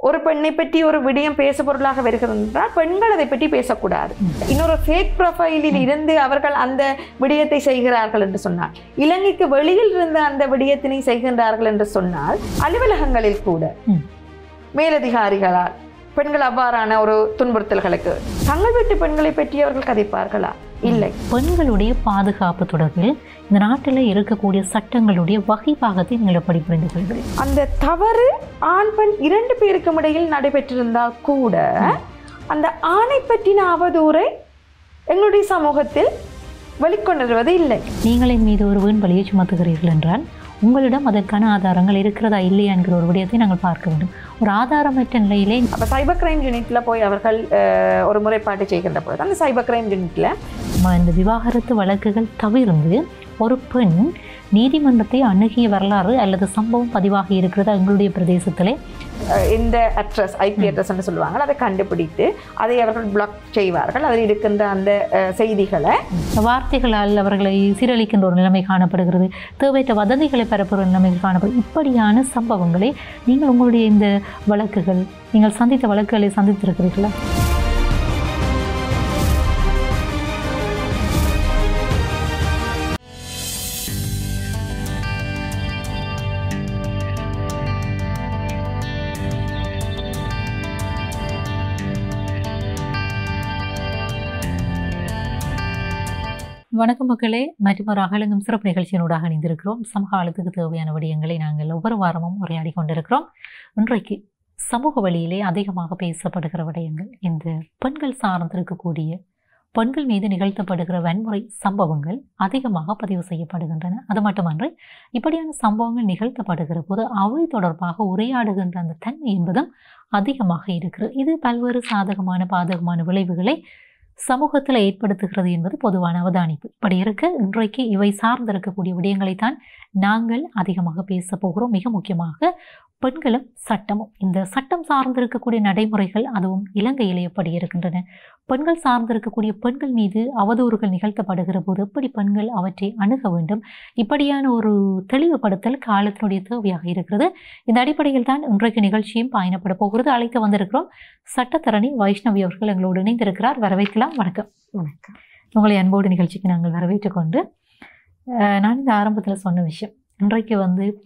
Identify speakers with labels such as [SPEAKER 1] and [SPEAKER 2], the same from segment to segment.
[SPEAKER 1] ஒரு பெண்ணை பற்றி ஒரு விடயம் பேச பொருளாக வருகிறது என்றால் பெண்கள் அதை பற்றி பேசக்கூடாது. இன்னொரு ஃபேக் ப்ரொஃபைலில் இருந்து அவர்கள் அந்த விடயத்தை செய்கிறார்கள் என்று சொன்னால், இலங்கைக்கு வெளியில் இருந்து அந்த விடயத்தினை செய்கின்றார்கள் என்று சொன்னால், அலுவலகங்களில் கூட மேலதிகாரிகளால் பெண்கள் அவ்வாறான ஒரு துன்புறுத்தல்களுக்கு தங்கள் வீட்டு பெண்களை பற்றி அவர்கள் கதைப்பார்களா? இல்லை.
[SPEAKER 2] பெண்களுடைய பாதுகாப்பு தொடர்பில் இந்த நாட்டில் இருக்கக்கூடிய சட்டங்களுடைய வகைப்பாகத்தை நீங்கள் எப்படி புரிந்து கொள்கிறீர்கள்?
[SPEAKER 1] அந்த தவறு ஆண் பெண் 2 பேருக்கும் இடையில் நடைபெற்றிருந்தால் கூட அந்த ஆணை பற்றின அவதூறை எங்களுடைய சமூகத்தில் வெளிக்கொணர்வது இல்லை.
[SPEAKER 2] நீங்கள் என் மீது ஒரு வீண் பழியை சுமத்துகிறீர்கள் என்றால் உங்களிடம் அதற்கான ஆதாரங்கள் இருக்கிறதா இல்லையா என்கிற ஒரு விடயத்தை நாங்கள் பார்க்க வேண்டும். ஒரு ஆதாரமற்ற நிலையிலே
[SPEAKER 1] அப்போ சைபர் கிரைம் யூனிட்ல போய் அவர்கள் ஒரு முறைப்பாட்டை செய்கின்ற பொழுது அந்த சைபர் கிரைம் யூனிட்ல
[SPEAKER 2] இந்த விவாகரத்து வழக்குகள் தவிர்த்து ஒரு பெண் நீதிமன்றத்தை அணுகிய வரலாறு அல்லது சம்பவம் பதிவாகி இருக்கிறதா எங்களுடைய பிரதேசத்திலே?
[SPEAKER 1] இந்த அட்ரஸ் ஐபி அட்ரஸ்ன்னு சொல்லுவாங்க, அதை கண்டுபிடித்து அதை அவர்கள் பிளாக் செய்வார்கள். அதில் இருக்கின்ற அந்த செய்திகளை
[SPEAKER 2] வார்த்தைகளால் அவர்களை சீரழிக்கின்ற ஒரு நிலைமை காணப்படுகிறது. தேவையற்ற வதந்திகளை பரப்புகிற நிலைமை காணப்படுகிறது. இப்படியான சம்பவங்களை நீங்கள் உங்களுடைய இந்த வழக்குகள், நீங்கள் சந்தித்த வழக்குகளை சந்தித்திருக்கிறீர்களா? வணக்கம் மக்களே, மற்றும் ஒரு அகலங்கும் சிறப்பு நிகழ்ச்சியினூடாக இணைந்திருக்கிறோம். சமகாலத்துக்கு தேவையான விடயங்களை நாங்கள் ஒவ்வொரு வாரமும் உரையாடி கொண்டிருக்கிறோம். இன்றைக்கு சமூக வழியிலே அதிகமாக பேசப்படுகிற விடயங்கள் இந்த பெண்கள் சார்ந்திருக்கக்கூடிய பெண்கள் மீது நிகழ்த்தப்படுகிற வன்முறை சம்பவங்கள் அதிகமாக பதிவு செய்யப்படுகின்றன. அது மட்டுமன்றி இப்படியான சம்பவங்கள் நிகழ்த்தப்படுகிற போது அவை தொடர்பாக உரையாடுகின்ற அந்த தன்மை என்பதும் அதிகமாக இருக்கிறது. இது பல்வேறு சாதகமான பாதகமான விளைவுகளை சமூகத்தில் ஏற்படுத்துகிறது என்பது பொதுவான அவதானிப்பு. இப்படி இருக்க இன்றைக்கு இவை சார்ந்திருக்கக்கூடிய விடயங்களைத்தான் நாங்கள் அதிகமாக பேச போகிறோம். மிக முக்கியமாக பெண்களும் சட்டமும், இந்த சட்டம் சார்ந்திருக்கக்கூடிய நடைமுறைகள் அதுவும் இலங்கையில் எப்படி இருக்கின்றன, பெண்கள் சார்ந்திருக்கக்கூடிய பெண்கள் மீது அவதூறுகள் நிகழ்த்தப்படுகிற போது எப்படி பெண்கள் அவற்றை அணுக வேண்டும், இப்படியான ஒரு தெளிவுபடுத்தல் காலத்தினுடைய தேவையாக இருக்கிறது. இந்த அடிப்படையில் தான் இன்றைக்கு நிகழ்ச்சியும் பயணப்பட போகிறது. அழைத்து வந்திருக்கிறோம் சட்டத்தரணி வைஷ்ணவி அவர்கள் எங்களோடு இணைந்திருக்கிறார். வரவேற்கலாம். வணக்கம்.
[SPEAKER 1] வணக்கம்.
[SPEAKER 2] உங்களை அன்போடு நிகழ்ச்சிக்கு நாங்கள் வரவேற்றுக் கொண்டு, நான் இந்த ஆரம்பத்தில் சொன்ன விஷயம், இன்றைக்கு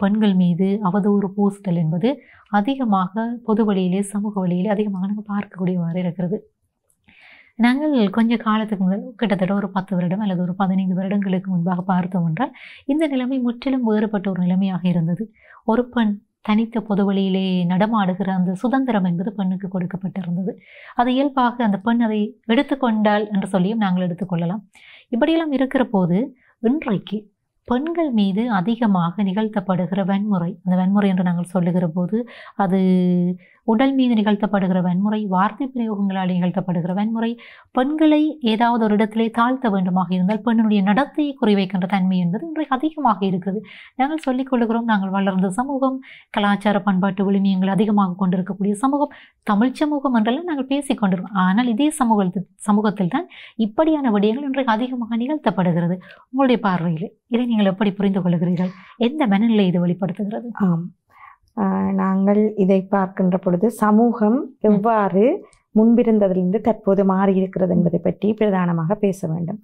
[SPEAKER 2] பெண்கள் மீது அவதூறு போஸ்டல் என்பது அதிகமாக பொது வழியிலே சமூக வழியிலே அதிகமாக நாங்கள் பார்க்கக்கூடியவாறு இருக்கிறது. நாங்கள் கொஞ்ச காலத்துக்கு முதல் கிட்டத்தட்ட ஒரு 10 வருடம் அல்லது ஒரு 15 வருடங்களுக்கு முன்பாக பார்த்தோம் என்றால் இந்த நிலைமை முற்றிலும் வேறுபட்ட ஒரு நிலைமையாக இருந்தது. ஒரு பெண் தனித்த பொது வழியிலே நடமாடுகிற அந்த சுதந்திரம் என்பது பெண்ணுக்கு கொடுக்கப்பட்டிருந்தது. அது இயல்பாக அந்த பெண் அதை எடுத்துக்கொண்டால் என்று சொல்லியும் நாங்கள் எடுத்துக்கொள்ளலாம். இப்படியெல்லாம் இருக்கிற போது இன்றைக்கு பெண்கள் மீது அதிகமாக நிகழ்த்தப்படுகிற வன்முறை, அந்த வன்முறை என்று நாங்கள் சொல்லுகிற போது அது உடல் மீது நிகழ்த்தப்படுகிற வன்முறை, வார்த்தை பிரயோகங்களால் நிகழ்த்தப்படுகிற வன்முறை, பெண்களை ஏதாவது ஒரு இடத்திலே தாழ்த்த வேண்டுமாக இருந்தால் பெண்ணுடைய நடத்தையை குறிவைக்கின்ற தன்மை என்பது இன்றைக்கு அதிகமாக இருக்கிறது. நாங்கள் சொல்லிக் கொள்ளுகிறோம், நாங்கள் வளர்ந்த சமூகம், கலாச்சார பண்பாட்டு விழுமியங்கள் அதிகமாக கொண்டிருக்கக்கூடிய சமூகம், தமிழ் சமூகம் என்றெல்லாம் நாங்கள் பேசிக்கொண்டிருக்கோம். ஆனால் இதே சமூகத்தில் தான் இப்படியான விடயங்கள் இன்றைக்கு அதிகமாக நிகழ்த்தப்படுகிறது. உங்களுடைய பார்வையில் இதை நீங்கள் எப்படி புரிந்து கொள்கிறீர்கள்? எந்த மனநிலை இது வெளிப்படுத்துகிறது?
[SPEAKER 1] நாங்கள் இதை பார்க்கின்ற பொழுது சமூகம் எவ்வாறு முன்பிருந்ததிலிருந்து தற்போது மாறி இருக்கிறது என்பதை பற்றி பிரதானமாக பேச வேண்டும்.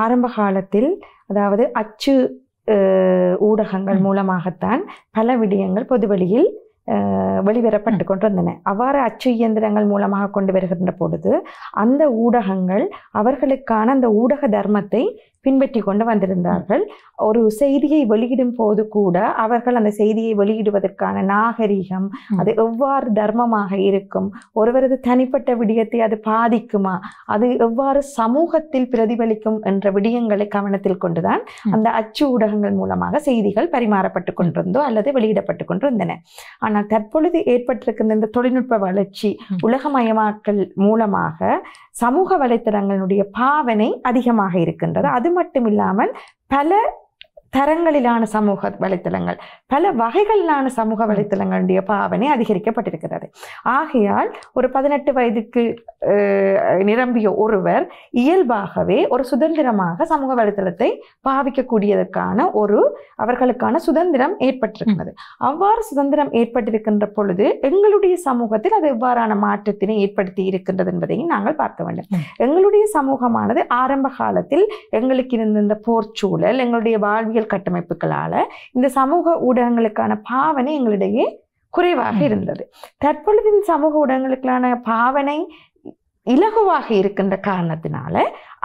[SPEAKER 1] ஆரம்ப காலத்தில், அதாவது அச்சு ஊடகங்கள் மூலமாகத்தான் பல விடயங்கள் பொதுவெளியில் வெளிவரப்பட்டு கொண்டிருந்தன. அவ்வாறு அச்சு இயந்திரங்கள் மூலமாக கொண்டு வருகின்ற பொழுது அந்த ஊடகங்கள் அவர்களுக்கான அந்த ஊடக தர்மத்தை பின்பற்றி கொண்டு வந்திருந்தார்கள். ஒரு செய்தியை வெளியிடும் போது கூட அவர்கள் அந்த செய்தியை வெளியிடுவதற்கான நாகரிகம், அது எவ்வாறு தர்மமாக இருக்கும், ஒருவரது தனிப்பட்ட விடயத்தை அது பாதிக்குமா, அது எவ்வாறு சமூகத்தில் பிரதிபலிக்கும் என்ற விடயங்களை கவனத்தில் கொண்டுதான் அந்த அச்சு ஊடகங்கள் மூலமாக செய்திகள் பரிமாறப்பட்டு கொண்டிருந்தோ அல்லது வெளியிடப்பட்டு கொண்டிருந்தன. ஆனால் தற்பொழுது ஏற்பட்டிருக்கின்ற இந்த தொழில்நுட்ப வளர்ச்சி, உலகமயமாக்கல் மூலமாக சமூக வலைத்தளங்களுடைய பாவனை அதிகமாக இருக்கின்றது. அது மட்டும் இல்லாமல் பல தரங்களிலான சமூக வலைத்தளங்கள், பல வகைகளிலான சமூக வலைத்தளங்களுடைய பாவனை அதிகரிக்கப்பட்டிருக்கிறது. ஆகையால் ஒரு 18 வயதுக்கு நிரம்பிய ஒருவர் இயல்பாகவே ஒரு சுதந்திரமாக சமூக வலைத்தளத்தை பாவிக்கக்கூடியதற்கான அவர்களுக்கான சுதந்திரம் ஏற்பட்டிருக்கிறது. அவ்வாறு சுதந்திரம் ஏற்பட்டிருக்கின்ற பொழுது எங்களுடைய சமூகத்தில் அது எவ்வாறான மாற்றத்தினை ஏற்படுத்தி இருக்கின்றது என்பதையும் நாங்கள் பார்க்க வேண்டும். எங்களுடைய சமூகமானது ஆரம்ப காலத்தில் எங்களுக்கு இருந்த இந்த போர்ச்சூழல், எங்களுடைய வாழ்வியல் கட்டமைப்புகளால இந்த சமூக ஊடகங்களுக்கான பாவனை எங்களிடையே குறைவாக இருந்தது. தற்பொழுது இந்த சமூக ஊடகங்களுக்கான பாவனை இலகுவாக இருக்கின்ற காரணத்தினால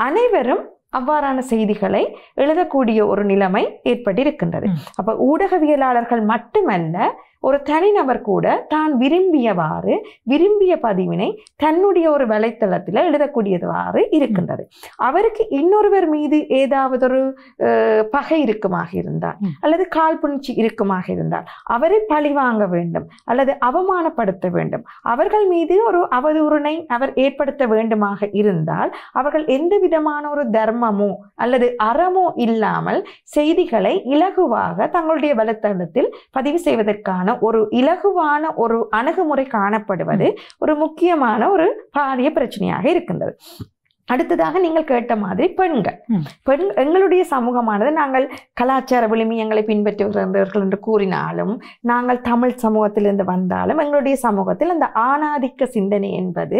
[SPEAKER 1] அனைவரும் அவ்வாறான செய்திகளை எழுதக்கூடிய ஒரு நிலைமை ஏற்பட்டிருக்கின்றது. அப்ப ஊடகவியலாளர்கள் மட்டுமல்ல, ஒரு தனிநபர் கூட தான் விரும்பியவாறு விரும்பிய பதிவினை தன்னுடைய ஒரு வலைத்தளத்தில் எழுதக்கூடியவாறு இருக்கின்றது. அவருக்கு இன்னொருவர் மீது ஏதாவது ஒரு பகை இருக்குமாக இருந்தால் அல்லது காழ்ப்புணர்ச்சி இருக்குமாக இருந்தால் அவரை பழி வாங்க வேண்டும் அல்லது அவமானப்படுத்த வேண்டும், அவர்கள் மீது ஒரு அவதூறினை அவர் ஏற்படுத்த வேண்டுமாக இருந்தால் அவர்கள் எந்த விதமான ஒரு தர்மமோ அல்லது அறமோ இல்லாமல் செய்திகளை இலகுவாக தங்களுடைய வலைத்தளத்தில் பதிவு செய்வதற்கான ஒரு இலகுவான ஒரு அணுகுமுறை காணப்படுவது ஒரு முக்கியமான ஒரு பாரிய பிரச்சனையாக இருக்கின்றது. அடுத்ததாக நீங்கள் கேட்ட மாதிரி எங்களுடைய சமூகமானது நாங்கள் கலாச்சார விழுமியங்களை பின்பற்றுகிறவர்கள் என்று கூறினாலும், நாங்கள் தமிழ் சமூகத்திலிருந்து வந்தாலும் எங்களுடைய சமூகத்தில் அந்த ஆணாதிக்க சிந்தனை என்பது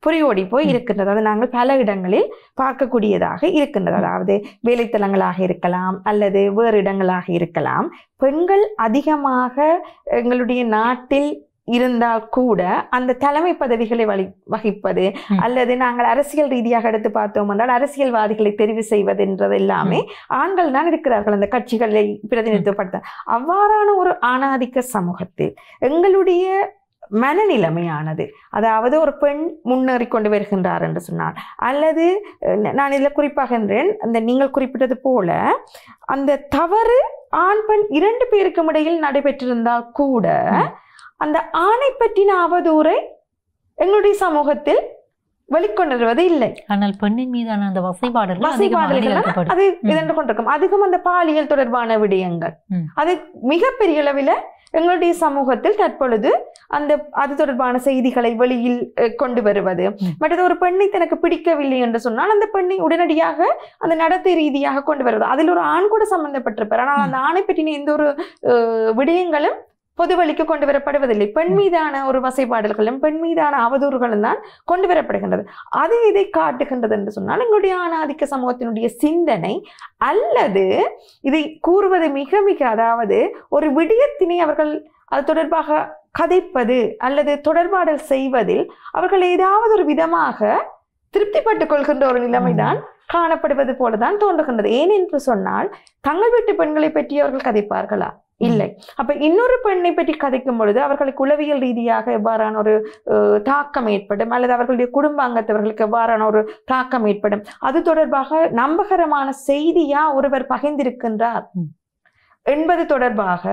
[SPEAKER 1] புரியோடி போய் இருக்கின்றது. அது நாங்கள் பல இடங்களில் பார்க்கக்கூடியதாக இருக்கின்றது. அதாவது வேலைத்தலங்களாக இருக்கலாம் அல்லது வேறு இடங்களாக இருக்கலாம். பெண்கள் அதிகமாக எங்களுடைய நாட்டில் இருந்தால் கூட அந்த தலைமை பதவிகளை வகிப்பது அல்லது நாங்கள் அரசியல் ரீதியாக எடுத்து பார்த்தோம் என்றால் அரசியல்வாதிகளை தெரிவு செய்வது என்றது எல்லாமே ஆண்கள் தான் இருக்கிறார்கள் அந்த கட்சிகளை பிரதிநிதித்துவப்படுத்த. அவ்வாறான ஒரு ஆணாதிக்க சமூகத்தில் எங்களுடைய மனநிலைமையானது, அதாவது ஒரு பெண் முன்னேறி கொண்டு வருகின்றார் என்று சொன்னார் அல்லது நான் இதில் குறிப்பாகின்றேன், அந்த நீங்கள் குறிப்பிட்டது போல அந்த தவறு ஆண் பெண் 2 பேருக்கும் இடையில் நடைபெற்றிருந்தால் கூட அந்த ஆணை பற்றின அவதூறை எங்களுடைய சமூகத்தில் வெளிக்கொண்டு இல்லை.
[SPEAKER 2] ஆனால் பெண்ணின் மீதான அந்த வசைபாடுகள்
[SPEAKER 1] அது இதென்று கொண்டிருக்கும். அதிகம் அந்த பாலியல் தொடர்பான விடயங்கள் அது மிகப்பெரிய அளவில் எங்களுடைய சமூகத்தில் தற்பொழுது அது தொடர்பான செய்திகளை வெளியில் கொண்டு வருவது. மற்றது ஒரு பெண்ணை தனக்கு பிடிக்கவில்லை என்று சொன்னால் அந்த பெண்ணை உடனடியாக அந்த நடத்தை ரீதியாக கொண்டு வருவது. அதில் ஒரு ஆண் கூட சம்பந்தப்பட்டிருப்பார், ஆனால் அந்த ஆணை பற்றின எந்த ஒரு விடயங்களும் பொது வழிக்கு கொண்டு வரப்படுவதில்லை. பெண் மீதான ஒரு வசைபாடல்களும் பெண் மீதான அவதூறுகளும் தான் கொண்டு வரப்படுகின்றது. அது இதை காட்டுகின்றது என்று சொன்னால் எங்களுடைய ஆணாதிக்க சமூகத்தினுடைய சிந்தனை அல்லது இதை கூறுவது மிக மிக, அதாவது ஒரு விடயத்தினை அவர்கள் அது தொடர்பாக கதைப்பது அல்லது தொடர்பாடல் செய்வதில் அவர்கள் ஏதாவது ஒரு விதமாக திருப்திப்பட்டுக் கொள்கின்ற ஒரு நிலைமைதான் காணப்படுவது போலதான் தோன்றுகின்றது. ஏனென்று சொன்னால் தங்கள் வீட்டு பெண்களை பற்றி அவர்கள் கதைப்பார்களா? இல்லை. அப்ப இன்னொரு பெண்ணை பற்றி கதைக்கும் பொழுது அவர்களுக்கு உளவியல் ரீதியாக எவ்வாறான ஒரு தாக்கம் ஏற்படும் அல்லது அவர்களுடைய குடும்ப அங்கத்தவர்களுக்கு எவ்வாறான ஒரு தாக்கம் ஏற்படும், அது தொடர்பாக நம்பகரமான செய்தியா ஒருவர் பகிர்ந்திருக்கின்றார் என்பது தொடர்பாக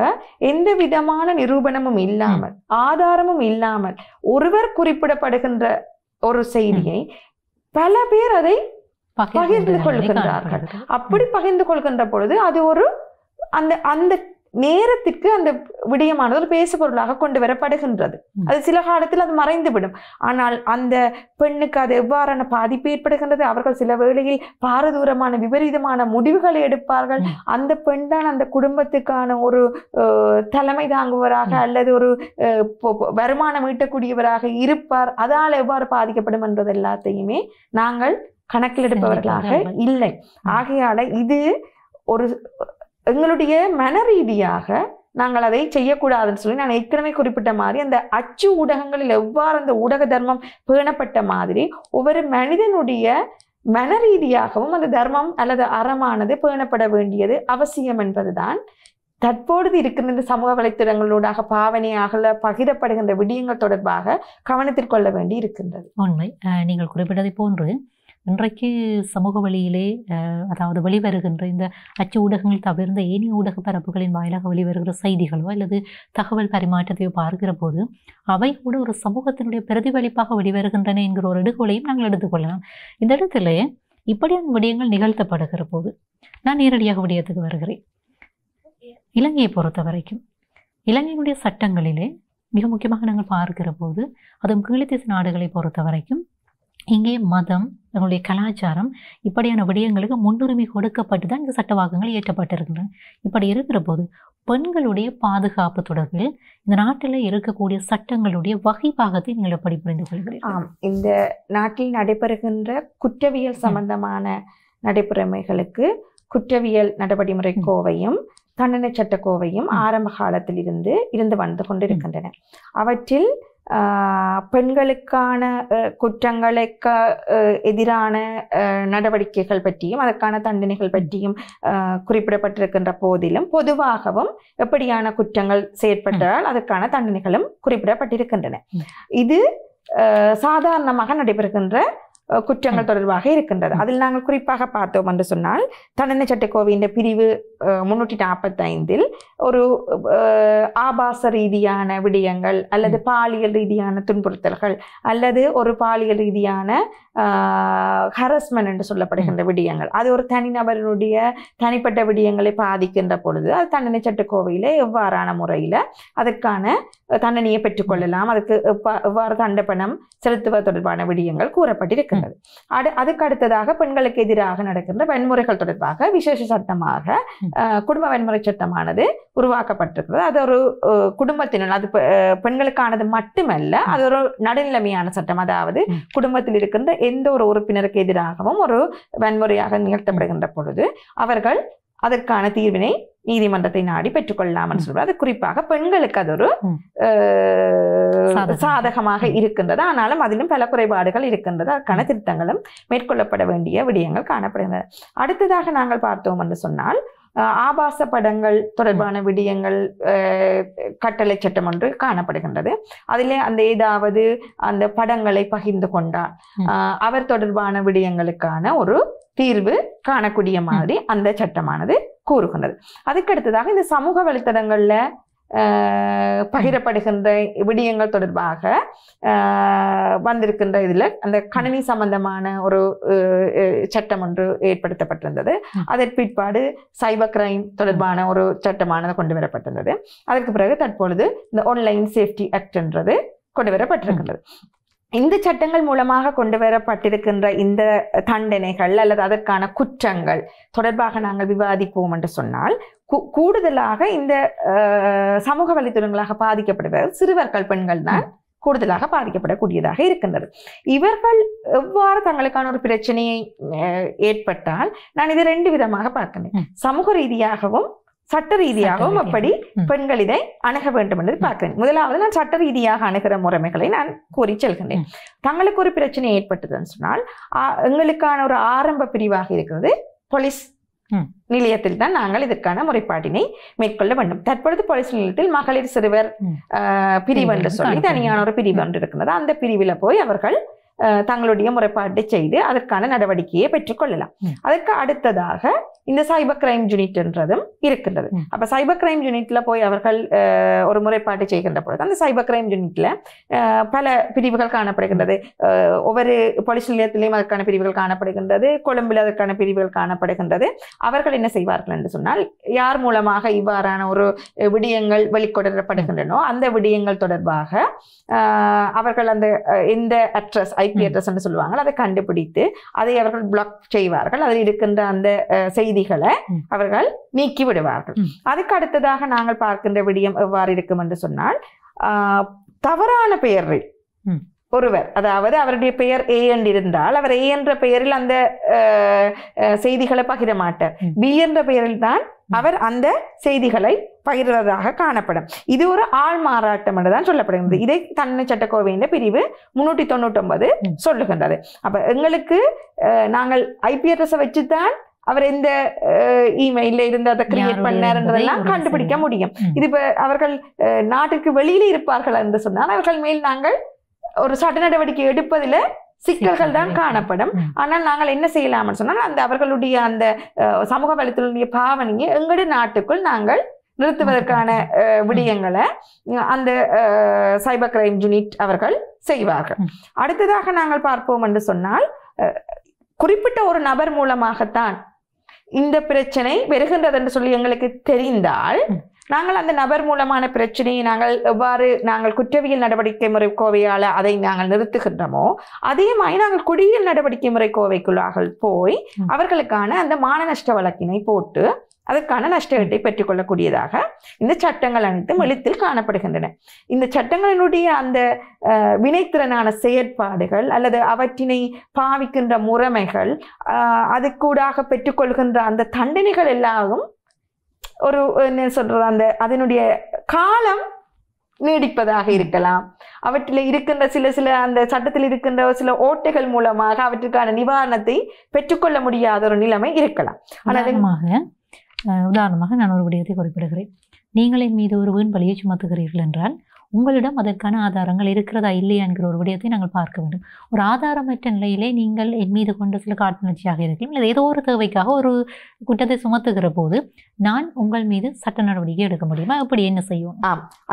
[SPEAKER 1] எந்த விதமான நிரூபணமும் இல்லாமல் ஆதாரமும் இல்லாமல் ஒருவர் குறிப்பிடப்படுகின்ற ஒரு செய்தியை பல பேர் அதை பகிர்ந்து கொள்கின்றார்கள். அப்படி பகிர்ந்து கொள்கின்ற பொழுது அது ஒரு அந்த நேரத்திற்கு அந்த விடயமானது ஒரு பேசு பொருளாக கொண்டு வரப்படுகின்றது. அது சில காலத்தில் அது மறைந்துவிடும். ஆனால் அந்த பெண்ணுக்கு அது எவ்வாறான பாதிப்பு ஏற்படுகின்றது, அவர்கள் சில வேளையில் பாரதூரமான விபரீதமான முடிவுகளை எடுப்பார்கள். அந்த பெண் தான் அந்த குடும்பத்துக்கான ஒரு தலைமை தாங்குவராக அல்லது ஒரு வருமானம் ஈட்டக்கூடியவராக இருப்பார். அதால் எவ்வாறு பாதிக்கப்படும் என்பது எல்லாத்தையுமே நாங்கள் கணக்கில் எடுப்பவர்களாக இல்லை. ஆகையால இது ஒரு எங்களுடைய மன ரீதியாக நாங்கள் அதை செய்யக்கூடாதுன்னு சொல்லி நான் ஏற்கனவே குறிப்பிட்ட மாதிரி அந்த அச்சு ஊடகங்களில் எவ்வாறு அந்த ஊடக தர்மம் பேணப்பட்ட மாதிரி ஒவ்வொரு மனிதனுடைய மன ரீதியாகவும் அந்த தர்மம் அல்லது அறமானது பேணப்பட வேண்டியது அவசியம் என்பதுதான் தற்பொழுது இருக்கின்ற இந்த சமூக வலைத்தளங்களூடாக பாவனையாக பகிரப்படுகின்ற விடயங்கள் தொடர்பாக கவனத்தில் கொள்ள வேண்டி இருக்கின்றது.
[SPEAKER 2] உண்மை. நீங்கள் குறிப்பிட்டதை போன்று இன்றைக்கு சமூக வழியிலே அதாவது வெளிவருகின்ற இந்த அச்சு ஊடகங்கள் தவிர்ந்த ஏனைய ஊடக பரப்புகளின் வாயிலாக வெளிவருகிற செய்திகளோ அல்லது தகவல் பரிமாற்றத்தையோ பார்க்கிற போது அவை கூட ஒரு சமூகத்தினுடைய பிரதிபலிப்பாக வெளிவருகின்றன என்கிற ஒரு எடுகோளையும் நாங்கள் எடுத்துக்கொள்ளலாம். இந்த இடத்துல இப்படியான விடயங்கள் நிகழ்த்தப்படுகிற போது நான் நேரடியாக விடயத்துக்கு வருகிறேன். இலங்கையை பொறுத்த வரைக்கும் இலங்கையினுடைய சட்டங்களிலே மிக முக்கியமாக நாங்கள் பார்க்கிற போது அதுவும் கீழ்த்தேச நாடுகளை பொறுத்த வரைக்கும் இங்கே மதம், எங்களுடைய கலாச்சாரம் இப்படியான விடயங்களுக்கு முன்னுரிமை கொடுக்கப்பட்டு தான் இந்த சட்டவாக்கங்கள் இயற்றப்பட்டிருக்கின்றன. இப்படி இருக்கிற போது பெண்களுடைய பாதுகாப்பு தொடர்பில் இந்த நாட்டில் இருக்கக்கூடிய சட்டங்களுடைய வகைப்பாகத்தை நீங்கள் எப்படி புரிந்து கொள்கிறீர்கள்?
[SPEAKER 1] இந்த நாட்டில் நடைபெறுகின்ற குற்றவியல் சம்பந்தமான நடைமுறைகளுக்கு குற்றவியல் நடவடிமுறை கோவையும் தண்டனை சட்ட கோவையும் ஆரம்ப காலத்தில் இருந்து வந்து கொண்டிருக்கின்றன. அவற்றில் பெண்களுக்கான குற்றங்களுக்கு எதிரான நடவடிக்கைகள் பற்றியும் அதற்கான தண்டனைகள் பற்றியும் குறிப்பிடப்பட்டிருக்கின்ற போதிலும் பொதுவாகவும் எப்படியான குற்றங்கள் செயற்பட்டால் அதற்கான தண்டனைகளும் குறிப்பிடப்பட்டிருக்கின்றன. இது சாதாரணமாக நடைபெறுகின்ற குற்றங்கள் தொடர்பாக இருக்கின்றது. அதில் நாங்கள் குறிப்பாக பார்த்தோம் என்று சொன்னால் தண்டனை சட்டக்கோவையின் பிரிவு 345 ஒரு ஆபாச ரீதியான விடயங்கள் அல்லது பாலியல் ரீதியான துன்புறுத்தல்கள் அல்லது ஒரு பாலியல் ரீதியான ஹரஸ்மென்ட் என்று சொல்லப்படுகின்ற விடயங்கள், அது ஒரு தனிநபருடைய தனிப்பட்ட விடயங்களை பாதிக்கின்ற பொழுது அது தண்டனை சட்டக்கோவையில எவ்வாறான முறையில அதற்கான தண்டனையை பெற்றுக்கொள்ளலாம், அதுக்கு எவ்வாறு தண்டப்பணம் செலுத்துவது தொடர்பான விடயங்கள் கூறப்பட்டிருக்கின்றது. அதுக்கு அடுத்ததாக பெண்களுக்கு எதிராக நடக்கின்ற வன்முறைகள் தொடர்பாக விசேஷ சட்டமாக குடும்ப வன்முறை சட்டமானது உருவாக்கப்பட்டிருக்கிறது. அது ஒரு குடும்பத்தினர், அது பெண்களுக்கானது மட்டுமல்ல, அது ஒரு நடுநிலைமையான சட்டம். அதாவது குடும்பத்தில் இருக்கின்ற எந்த ஒரு உறுப்பினருக்கு எதிராகவும் ஒரு வன்முறையாக நிகழ்த்தப்படுகின்ற பொழுது அவர்கள் அதற்கான தீர்வினை நீதிமன்றத்தை நாடி பெற்றுக்கொள்ளலாம் என்று சொல்வது. அது குறிப்பாக பெண்களுக்கு அது ஒரு சாதகமாக இருக்கின்றது. ஆனாலும் அதிலும் பல குறைபாடுகள் இருக்கின்றது. அதற்கான திருத்தங்களும் மேற்கொள்ளப்பட வேண்டிய விடயங்கள் காணப்படுகின்றன. அடுத்ததாக நாங்கள் பார்த்தோம் என்று சொன்னால் ஆபாச படங்கள் தொடர்பான விடயங்கள் கட்டளை சட்டம் ஒன்று காணப்படுகின்றது. அதிலே அந்த ஏதாவது அந்த படங்களை பகிர்ந்து கொண்டால் அவர் தொடர்பான விடயங்களுக்கான ஒரு தீர்வு காணக்கூடிய மாதிரி அந்த சட்டமானது கூறுகின்றது. அதுக்கடுத்ததாக இந்த சமூக வலைத்தளங்கள்ல பகிரப்படுகின்ற விடயங்கள் தொடர்பாக வந்திருக்கின்ற இதுல அந்த கணினி சம்பந்தமான ஒரு சட்டம் ஒன்று ஏற்படுத்தப்பட்டிருந்தது. அதற்கு பிற்பாடு சைபர் கிரைம் தொடர்பான ஒரு சட்டமானது கொண்டு வரப்பட்டிருந்தது. அதற்கு பிறகு தற்பொழுது இந்த ஆன்லைன் சேஃப்டி ஆக்ட் என்றது கொண்டு வரப்பட்டிருக்கின்றது. இந்த சட்டங்கள் மூலமாக கொண்டு வரப்பட்டிருக்கின்ற இந்த தண்டனைகள் அல்லது அதற்கான குற்றங்கள் தொடர்பாக நாங்கள் விவாதிப்போம் என்று சொன்னால் கூடுதலாக இந்த சமூக வலைத்தளங்களாக பாதிக்கப்படுவது சிறுவர்கள், பெண்கள் தான் கூடுதலாக பாதிக்கப்படக்கூடியதாக இருக்கின்றது. இவர்கள் எவ்வாறு தங்களுக்கான ஒரு பிரச்சனையை ஏற்பட்டால் நான் இதை 2 விதமாக பார்க்கிறேன். சமூக ரீதியாகவும் சட்ட ரீதியாகவும் அப்படி பெண்கள் இதை அணுக வேண்டும் என்று பார்க்கிறேன். முதலாவது நான் சட்ட ரீதியாக அணுகிற முறைமைகளை நான் கூறி செல்கின்றேன். தங்களுக்கு ஒரு பிரச்சனை ஏற்பட்டதுன்னு சொன்னால் எங்களுக்கான ஒரு ஆரம்ப பிரிவாக இருக்கிறது போலீஸ் நிலையத்தில் தான் நாங்கள் இதற்கான முறைப்பாட்டினை மேற்கொள்ள வேண்டும். தற்பொழுது போலீஸ் நிலையத்தில் மகளிர் சிறுவர் பிரிவு என்று சொல்லி தனியான ஒரு பிரிவு ஒன்று இருக்கிறது. அந்த பிரிவில் போய் அவர்கள் தங்களுடைய முறைப்பாட்டை செய்து அதற்கான நடவடிக்கையை பெற்றுக்கொள்ளலாம். அதற்கு அடுத்ததாக இந்த சைபர் கிரைம் யூனிட் என்றதும் இருக்கின்றது. அப்ப சைபர் கிரைம் யூனிட்ல போய் அவர்கள் ஒரு முறைப்பாட்டை செய்கின்ற பொழுது அந்த சைபர் கிரைம் யூனிட்ல பல பிரிவுகள் காணப்படுகின்றது. ஒவ்வொரு போலீஸ் நிலையத்திலையும் அதற்கான பிரிவுகள் காணப்படுகின்றது. கொழும்பில் அதற்கான பிரிவுகள் காணப்படுகின்றது. அவர்கள் என்ன செய்வார்கள் என்று சொன்னால் யார் மூலமாக இவ்வாறான ஒரு விடயங்கள் வெளிக்கொணரப்படுகின்றனோ அந்த விடயங்கள் தொடர்பாக அவர்கள் அந்த எந்த அட்ரஸ் ஐபி அட்ரஸ் என்று சொல்லுவாங்க அதை கண்டுபிடித்து அதை அவர்கள் பிளாக் செய்வார்கள். அதில் இருக்கின்ற அந்த செய்திகளை அவர்கள் நீக்கி விடுவார்கள். அதுக்கு அடுத்ததாக நாங்கள் பார்க்கின்ற விடயம் எவ்வாறு இருக்கும் என்று சொன்னால் தவறான பெயரில் ஒருவர், அதாவது அவருடைய பெயர் ஏ என்று இருந்தால் அவர் ஏ என்ற பெயரில் அந்த செய்திகளை பகிர மாட்டார். பி என்ற பெயரில் தான் அவர் அந்த செய்திகளை பகிர்வதாக காணப்படும். இது ஒரு ஆள் மாறாட்டம் என்றுதான் சொல்லப்படுகிறது. இதை தண்டனை சட்டக்கோவையின் பிரிவு 399 சொல்லுகின்றது. அப்ப எங்களுக்கு நாங்கள் ஐபி அட்ரஸை வச்சுதான் அவர் எந்த இமெயில இருந்து அதை கிரியேட் பண்ணார்ன்றதெல்லாம் கண்டுபிடிக்க முடியும். இது இப்ப அவர்கள் நாட்டுக்கு வெளியில இருப்பார்கள் என்று சொன்னால் அவர்கள் மேல் நாங்கள் ஒரு சட்ட நடவடிக்கை எடுப்பதில் சிக்கல்கள் தான் காணப்படும். ஆனால் நாங்கள் என்ன செய்யலாம்னு சொன்னால் அந்த அவர்களுடைய அந்த சமூக வலைத்தளங்களுடைய பாவனையை எங்களுடைய நாட்டுக்குள் நாங்கள் நிறுத்துவதற்கான விடயங்களை அந்த சைபர் கிரைம் யூனிட் அவர்கள் செய்வார்கள். அடுத்ததாக நாங்கள் பார்ப்போம் என்று சொன்னால் குறிப்பிட்ட ஒரு நபர் மூலமாகத்தான் இந்த பிரச்சனை வருகின்றது என்று சொல்லி எங்களுக்கு தெரிந்தால் நாங்கள் அந்த நபர் மூலமான பிரச்சனையை நாங்கள் எவ்வாறு நாங்கள் குற்றவியல் நடவடிக்கை முறை கோவையால் அதை நாங்கள் நிறுத்துகின்றோமோ அதே மாதிரி நாங்கள் குடியியல் நடவடிக்கை முறை கோவைக்குள்ளாக போய் அவர்களுக்கான அந்த மான நஷ்ட வழக்கினை போட்டு அதற்கான நஷ்டஈட்டை பெற்றுக்கொள்ளக்கூடியதாக இந்த சட்டங்கள் அனைத்தும் எழுத்தில் காணப்படுகின்றன. இந்த சட்டங்களினுடைய அந்த வினைத்திறனான செயற்பாடுகள் அல்லது அவற்றினை பாவிக்கின்ற முறைமைகள் அதுக்கூடாக பெற்றுக்கொள்கின்ற அந்த தண்டனைகள் எல்லாரும் ஒரு என்ன சொல்றது அந்த அதனுடைய காலம் நீடிப்பதாக இருக்கலாம். அவற்றில் இருக்கின்ற சில அந்த சட்டத்தில் இருக்கின்ற சில ஓட்டைகள் மூலமாக அவற்றுக்கான நிவாரணத்தை பெற்றுக்கொள்ள முடியாத ஒரு நிலைமை இருக்கலாம்.
[SPEAKER 2] உதாரணமாக நான் ஒரு விடயத்தை குறிப்பிடுகிறேன். நீங்கள் என் மீது ஒரு வீண் பழியை சுமத்துகிறீர்கள் என்றால் உங்களிடம் அதற்கான ஆதாரங்கள் இருக்கிறதா இல்லையா என்கிற ஒரு விடயத்தை நாங்கள் பார்க்க வேண்டும். ஒரு ஆதாரமற்ற நிலையிலே நீங்கள் என் மீது கொண்ட சில காட்டுணர்ச்சியாக இருக்கலாம் இல்லை ஏதோ ஒரு தேவைக்காக ஒரு குற்றத்தை சுமத்துகிற போது நான் உங்கள் மீது சட்ட நடவடிக்கை எடுக்க முடியுமா? அப்படி என்ன செய்யும்?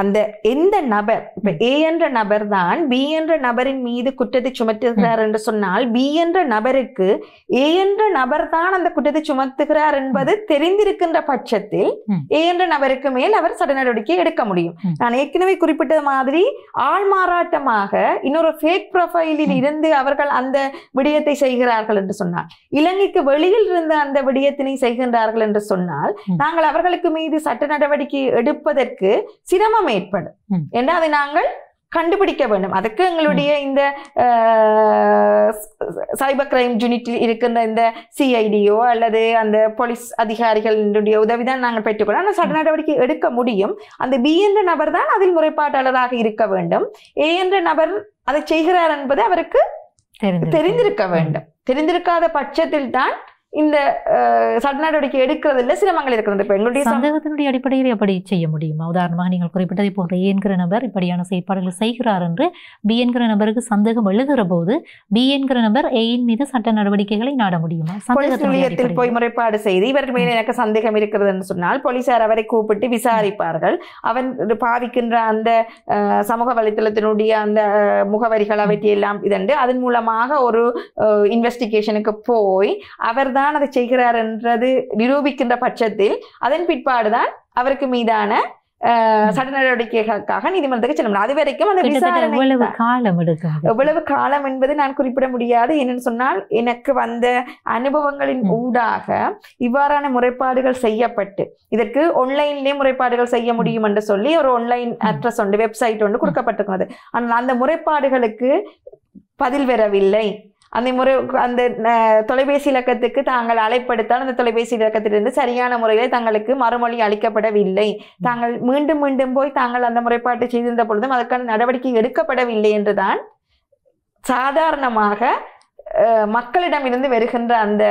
[SPEAKER 1] அந்த எந்த நபர் இப்ப ஏ என்ற நபர் தான் பி என்ற நபரின் மீது குற்றத்தை சுமத்துகிறார் என்று சொன்னால் பி என்ற நபருக்கு ஏ என்ற நபர் தான் அந்த குற்றத்தை சுமத்துகிறார் என்பது தெரிந்திருக்கின்ற பட்சத்தில் ஏ என்ற நபருக்கு மேல் அவர் சட்ட நடவடிக்கை எடுக்க முடியும். நான் ஏற்கனவே குறிப்பிட்ட மாதிரி ஆள் மாறாட்டமாக இன்னொரு ஃபேக் ப்ரொஃபைலில் இருந்து அவர்கள் அந்த விடயத்தை செய்கிறார்கள் என்று சொன்னால் இலங்கைக்கு வெளியில் இருந்து அந்த விடயத்தினை செய்கின்றார்கள் என்று சொன்னால் நாங்கள் அவர்களுக்கு மீது சட்ட நடவடிக்கை எடுப்பதற்கு சிரமம் ஏற்படும் என்று அதை நாங்கள் கண்டுபிடிக்க வேண்டும். அதுக்கு எங்களுடைய இந்த சைபர் கிரைம் யூனிட்டில் இருக்கின்ற இந்த சிஐடியோ அல்லது அந்த போலீஸ் அதிகாரிகளுடைய உதவிதான் நாங்கள் பெற்றுக்கொள்ள அந்த சட்ட நடவடிக்கை எடுக்க முடியும். அந்த பி என்ற நபர் தான் அதில் முறைப்பாட்டாளராக இருக்க வேண்டும். ஏ என்ற நபர் அதை செய்கிறார் என்பது அவருக்கு தெரிந்திருக்க வேண்டும். தெரிந்திருக்காத பட்சத்தில் தான் இந்த சட்ட நடவடிக்கை எடுக்கிறதுல சிரமங்கள் இருக்கிறது. இப்போ எங்களுடைய
[SPEAKER 2] சந்தேகத்தினுடைய அடிப்படையில் எப்படி செய்ய முடியுமா? உதாரணமாக நீங்கள் குறிப்பிட்டதை போன்ற ஏ என்கிற நபர் இப்படியான செயற்பாடுகளை செய்கிறார் என்று பி என்கிற நபருக்கு சந்தேகம் எழுகிற போது பி என்கிற நபர் ஏயின் மீது சட்ட நடவடிக்கைகளை நாட முடியுமா?
[SPEAKER 1] போலீஸ் நிலையத்தில் போய் முறைப்பாடு செய்து இவர்கள் மேலே எனக்கு சந்தேகம் இருக்கிறது என்று சொன்னால் போலீசார் அவரை கூப்பிட்டு விசாரிப்பார்கள். அவன் பாவிக்கின்ற அந்த சமூக வலைத்தளத்தினுடைய அந்த முகவரிகள் அவற்றை எல்லாம் இதண்டு அதன் மூலமாக ஒரு இன்வெஸ்டிகேஷனுக்கு போய் அவர் தான் அதை செய்கிறார் என்றது நிரூபிக்கின்ற பட்சத்தில் அதன் பிற்பாடுதான் அவருக்கு மீதான சட்ட நடவடிக்கைகளுக்காக நீதிமன்றத்துக்கு செல்ல முடியும். அது வரைக்கும் அந்த விசாரணை எவ்வளவு காலம் என்பது நான் குறிப்பிட முடியாது. என்னன்னு சொன்னால் எனக்கு வந்த அனுபவங்களின் ஊடாக இவ்வாறான முறைப்பாடுகள் செய்யப்பட்டு இதற்கு ஆன்லைன்லேயே முறைப்பாடுகள் செய்ய முடியும் என்று சொல்லி ஒரு ஆன்லைன் அட்ரஸ் ஒன்று வெப்சைட் ஒன்று கொடுக்கப்பட்டிருக்கிறது. ஆனால் அந்த முறைப்பாடுகளுக்கு பதில் வரவில்லை. அந்த தொலைபேசி இலக்கத்துக்கு தாங்கள் அழைப்படுத்தால் அந்த தொலைபேசி இலக்கத்திலிருந்து சரியான முறையில் தங்களுக்கு மறுமொழி அளிக்கப்படவில்லை. தாங்கள் மீண்டும் மீண்டும் போய் தாங்கள் அந்த முறைப்பாட்டை செய்திருந்த பொழுதும் அதற்கான நடவடிக்கை எடுக்கப்படவில்லை என்றுதான் சாதாரணமாக மக்களிடம் இருந்து வருகின்ற அந்த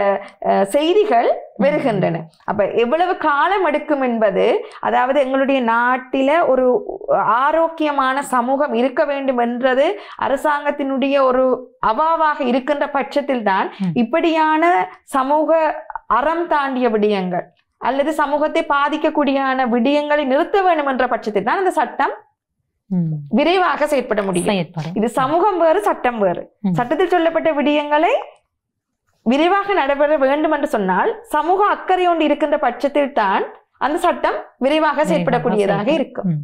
[SPEAKER 1] செய்திகள் வருகின்றன. அப்ப எவ்வளவு காலம் எடுக்கும் என்பது அதாவது எங்களுடைய நாட்டில ஒரு ஆரோக்கியமான சமூகம் இருக்க வேண்டும் என்றது அரசாங்கத்தினுடைய ஒரு அவாவாக இருக்கின்ற பட்சத்தில் தான் இப்படியான சமூக அறம் தாண்டிய விடயங்கள் அல்லது சமூகத்தை பாதிக்கக்கூடியான விடயங்களை நிறுத்த வேண்டும் என்ற பட்சத்தில் தான் அந்த சட்டம் விரைவாக செயற்பட முடியும். இது சமூகம் வேறு சட்டம் வேறு. சட்டத்தில் சொல்லப்பட்ட விடயங்களை விரைவாக நடைபெற வேண்டும் என்று சொன்னால் சமூக அக்கறை ஒன்று இருக்கின்ற பட்சத்தில் தான் அந்த சட்டம் விரைவாக செயற்படக்கூடியதாக இருக்கும்.